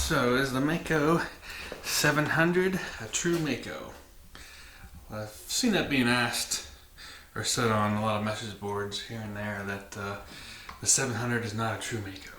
So is the Maico 700 a true Maico? Well, I've seen that being asked or said on a lot of message boards here and there that the 700 is not a true Maico.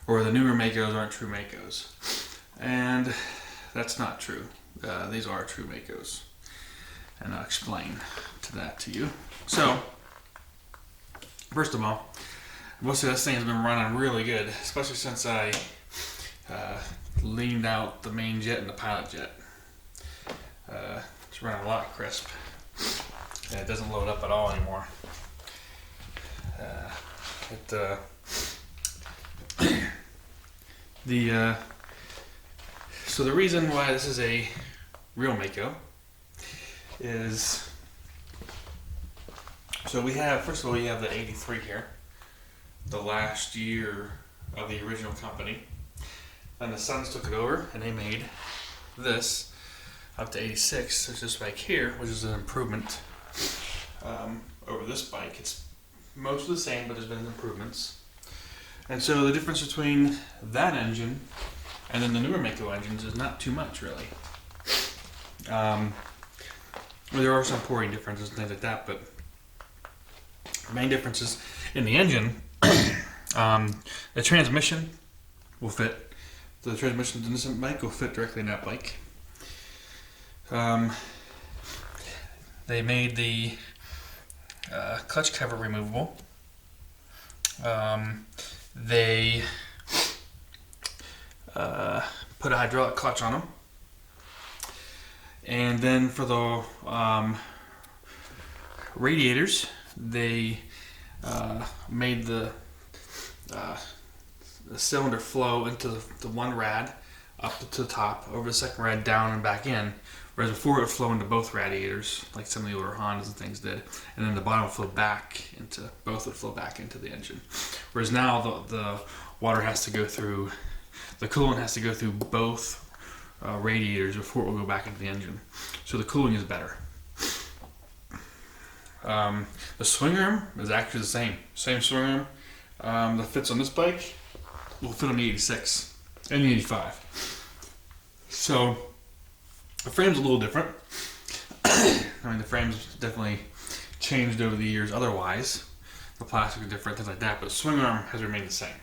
Or the newer Maicos aren't true Maicos. And that's not true. These are true Maicos. And I'll explain to you. So, first of all, most of this thing has been running really good, especially since I leaned out the main jet and the pilot jet. It's running a lot crisp. And it doesn't load up at all anymore. So the reason why this is a real Maico is, so we have, first of all, you have the 83 here, the last year of the original company. Then the Sons took it over and they made this up to 86. There's this bike here, which is an improvement over this bike. It's mostly the same, but there's been improvements. And so the difference between that engine and then the newer Maico engines is not too much, really. Well, there are some pouring differences and things like that, but the main differences in the engine, the transmission will fit. The transmission in this bike will fit directly in that bike. They made the clutch cover removable. They put a hydraulic clutch on them. And then for the radiators, they made the cylinder flow into the one rad up to the top, over the second rad, down and back in, whereas before it would flow into both radiators, like some of the older Hondas and things did, and then the bottom would flow back into, both would flow back into the engine. Whereas now the water has to go through, the coolant has to go through both radiators before it will go back into the engine. So the cooling is better. The swing arm is actually the same swing arm that fits on this bike will fit on the 86 and the 85. So the frame's a little different. I mean, the frame's definitely changed over the years otherwise. The plastic is different, things like that, but the swing arm has remained the same.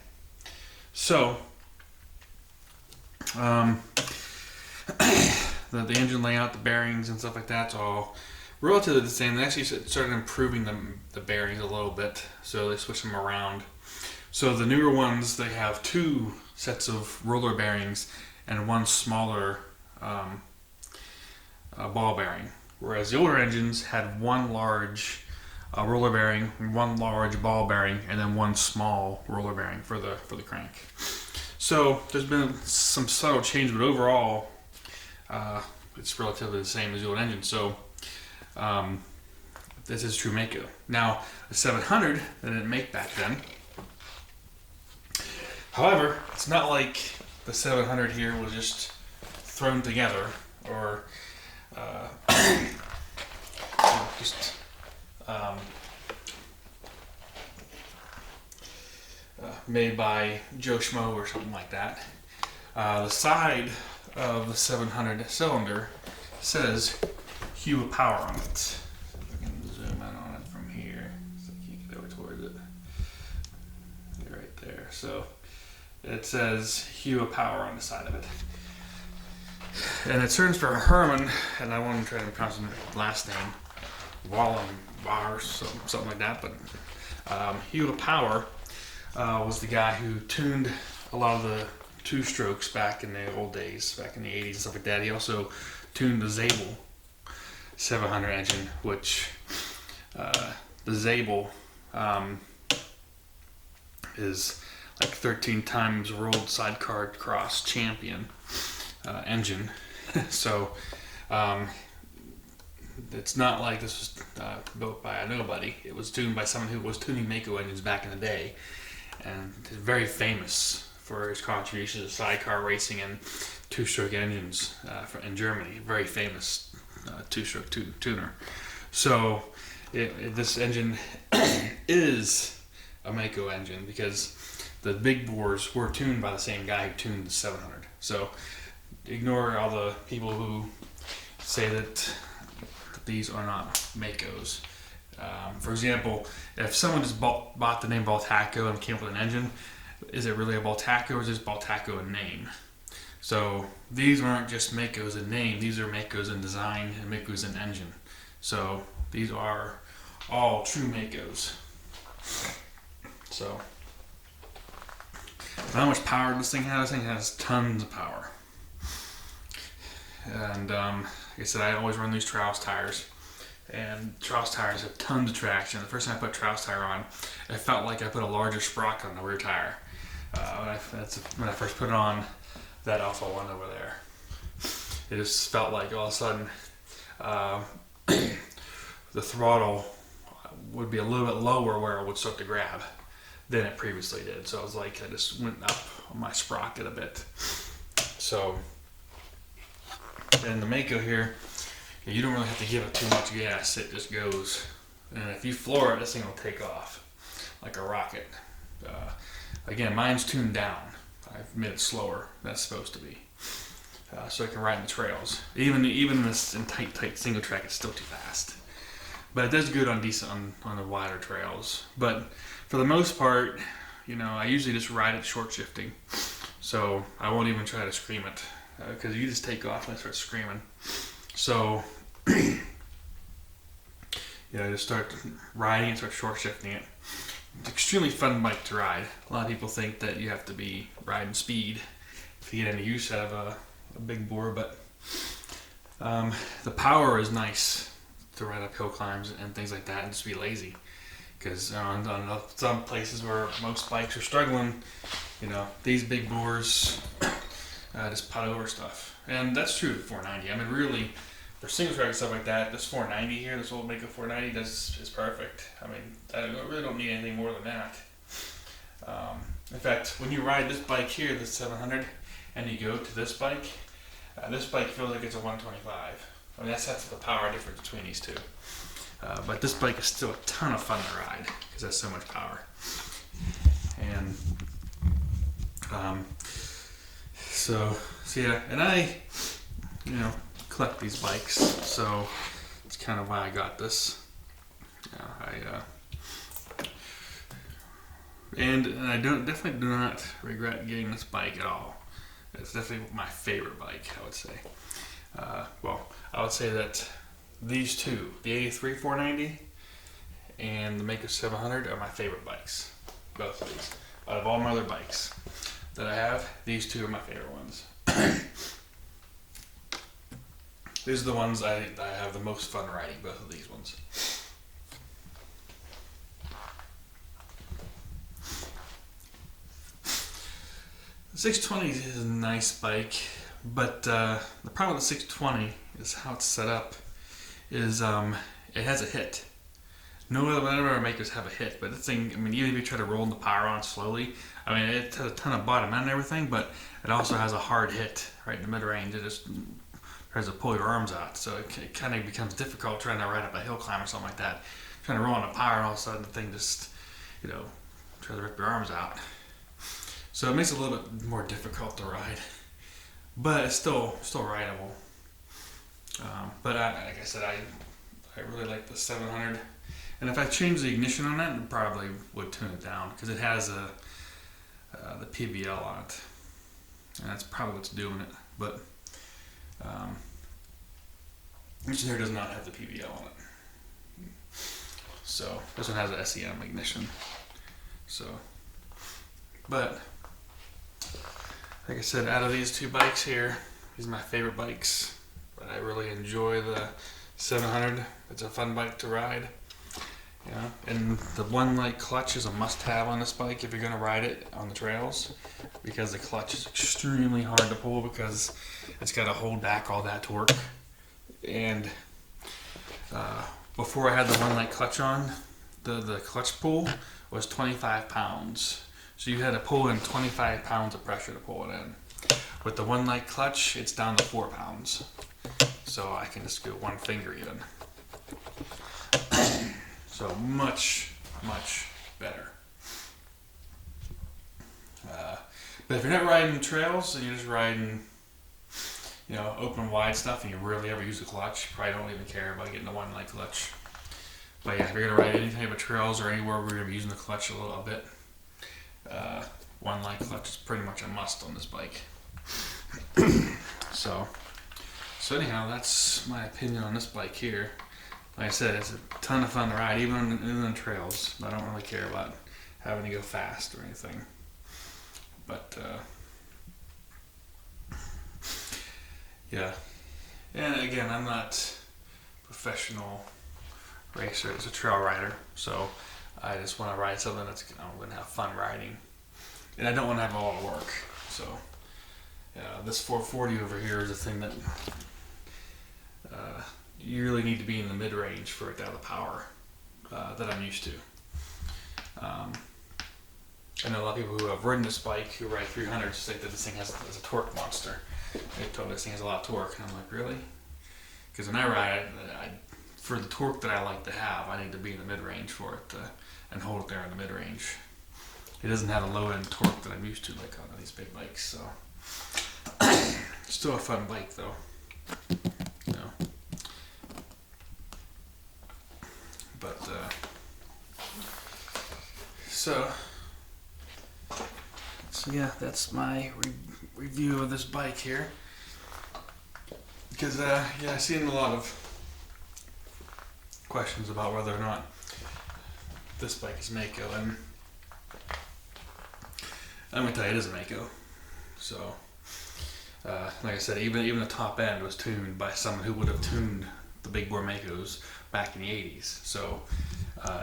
So the engine layout, the bearings and stuff like that's all relatively the same. They actually started improving the bearings a little bit, so they switched them around. So the newer ones, they have two sets of roller bearings and one smaller ball bearing, whereas the older engines had one large roller bearing, one large ball bearing, and then one small roller bearing for the crank. So there's been some subtle change, but overall it's relatively the same as the old engine. So this is true Maico. Now the 700 they didn't make back then. However, it's not like the 700 here was just thrown together or just made by Joe Schmo or something like that. The side of the 700 cylinder says Hue Power on it. See if I can zoom in on it from here so I can't get over towards it. Right there. So it says Hue Power on the side of it. And it stands for Herman, and I want to try to pronounce his last name, Wallen Bar, something like that, but Hue Power was the guy who tuned a lot of the two-strokes back in the old days, back in the 80s and stuff like that. He also tuned the Zabel 700 engine, which the Zabel is like 13 times world sidecar cross champion engine. So it's not like this was built by a nobody. It was tuned by someone who was tuning Maico engines back in the day, and is very famous for his contributions to sidecar racing and two-stroke engines in Germany. Very famous two-stroke tuner. So this engine is a Maico engine because the big bores were tuned by the same guy who tuned the 700. So ignore all the people who say that these are not Maicos. For example, if someone just bought the name Baltaco and came up with an engine, is it really a Baltaco or is this Baltaco in name? So these aren't just Maicos in name, these are Maicos in design and Maicos in engine. So these are all true Maicos. So how much power this thing has? This thing has tons of power. And like I said, I always run these Trouse tires. And Trouse tires have tons of traction. The first time I put Trouse tire on, it felt like I put a larger sprocket on the rear tire. When I first put it on, that awful one over there. It just felt like all of a sudden the throttle would be a little bit lower where it would start to grab than it previously did. So it was like I just went up on my sprocket a bit. So, and the Maico here, you don't really have to give it too much gas. It just goes. And if you floor it, this thing will take off like a rocket. Again, mine's tuned down. I've made it slower than it's supposed to be. So I can ride in the trails. Even this in tight single track, it's still too fast. But it does good on on the wider trails. But for the most part, I usually just ride it short shifting. So I won't even try to scream it. Because you just take off and I start screaming. So I just start riding and start short shifting it. It's an extremely fun bike to ride. A lot of people think that you have to be riding speed to get any use out of a big bore, but the power is nice to ride up hill climbs and things like that and just be lazy. Because on some places where most bikes are struggling, these big bores just putt over stuff. And that's true with 490. I mean, really, for single track and stuff like that, this 490 here, this old Maico 490, is perfect. I mean, I really don't need anything more than that. In fact, when you ride this bike here, this 700, and you go to this bike feels like it's a 125. I mean, that's the power difference between these two. But this bike is still a ton of fun to ride because it has so much power. And so yeah, and I, collect these bikes, so it's kind of why I got this. And I definitely do not regret getting this bike at all. It's definitely my favorite bike, I would say. I would say that these two, the 83 490 and the Maico 700, are my favorite bikes. Both of these. Out of all my other bikes that I have, these two are my favorite ones. These are the ones I have the most fun riding, both of these ones. The 620 is a nice bike, but the problem with the 620 is how it's set up. Is it has a hit. No other Maicos have a hit, but this thing, I mean, even if you try to roll the power on slowly, I mean, it has a ton of bottom end and everything, but it also has a hard hit right in the mid-range. It just tries to pull your arms out, so it kind of becomes difficult trying to ride up a hill climb or something like that. Trying to roll on the power, and all of a sudden the thing just, tries to rip your arms out. So it makes it a little bit more difficult to ride, but it's still rideable. But like I said, I really like the 700. And if I change the ignition on it, it probably would tune it down because it has the PBL on it, and that's probably what's doing it. But this here does not have the PBL on it, so this one has an SEM ignition. So, but like I said, out of these two bikes here, these are my favorite bikes. But I really enjoy the 700. It's a fun bike to ride. And the one light clutch is a must-have on this bike if you're going to ride it on the trails, because the clutch is extremely hard to pull because it's got to hold back all that torque. And before I had the one light clutch on, the clutch pull was 25 pounds. So you had to pull in 25 pounds of pressure to pull it in. With the one light clutch, it's down to 4 pounds. So I can just go one finger even. So much, much better. But if you're not riding trails and you're just riding, open and wide stuff, and you rarely ever use a clutch, you probably don't even care about getting a one light clutch. But yeah, if you're gonna ride any type of trails or anywhere where you're gonna be using the clutch a little bit, one light clutch is pretty much a must on this bike. So anyhow, that's my opinion on this bike here. Like I said, it's a ton of fun to ride, even on trails. I don't really care about having to go fast or anything. But yeah, and again, I'm not a professional racer. It's a trail rider, so I just want to ride something that's I'm going to have fun riding, and I don't want to have a lot of work. So this 440 over here is a thing that you really need to be in the mid-range for it to have the power that I'm used to. I know a lot of people who have ridden this bike, who ride 300s, say that this thing has a torque monster. They told me this thing has a lot of torque, and I'm like, really? Because when I ride, for the torque that I like to have, I need to be in the mid-range for it and hold it there in the mid-range. It doesn't have a low-end torque that I'm used to like on these big bikes, so still a fun bike though. But so yeah, that's my review of this bike here. Because I've seen a lot of questions about whether or not this bike is Maico, and I'm gonna tell you it is a Maico. So, like I said, even the top end was tuned by someone who would have tuned the big bore Maicos back in the 80s. So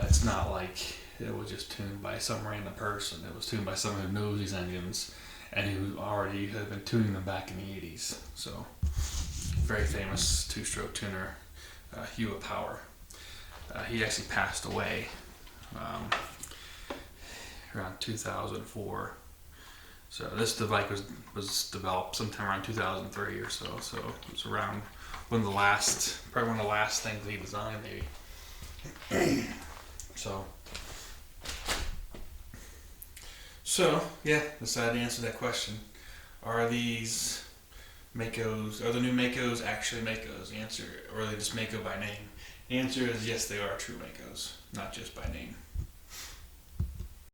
it's not like it was just tuned by some random person. It was tuned by someone who knows these engines and who already had been tuning them back in the 80s. So, very famous two-stroke tuner, Hua Power. He actually passed away around 2004. So this bike was developed sometime around 2003 or so. So it was around probably one of the last things that he designed, maybe. So yeah, decided to answer that question. Are these Maicos, are the new Maicos actually Maicos? The answer, or are they just Maico by name? The answer is yes, they are true Maicos, not just by name.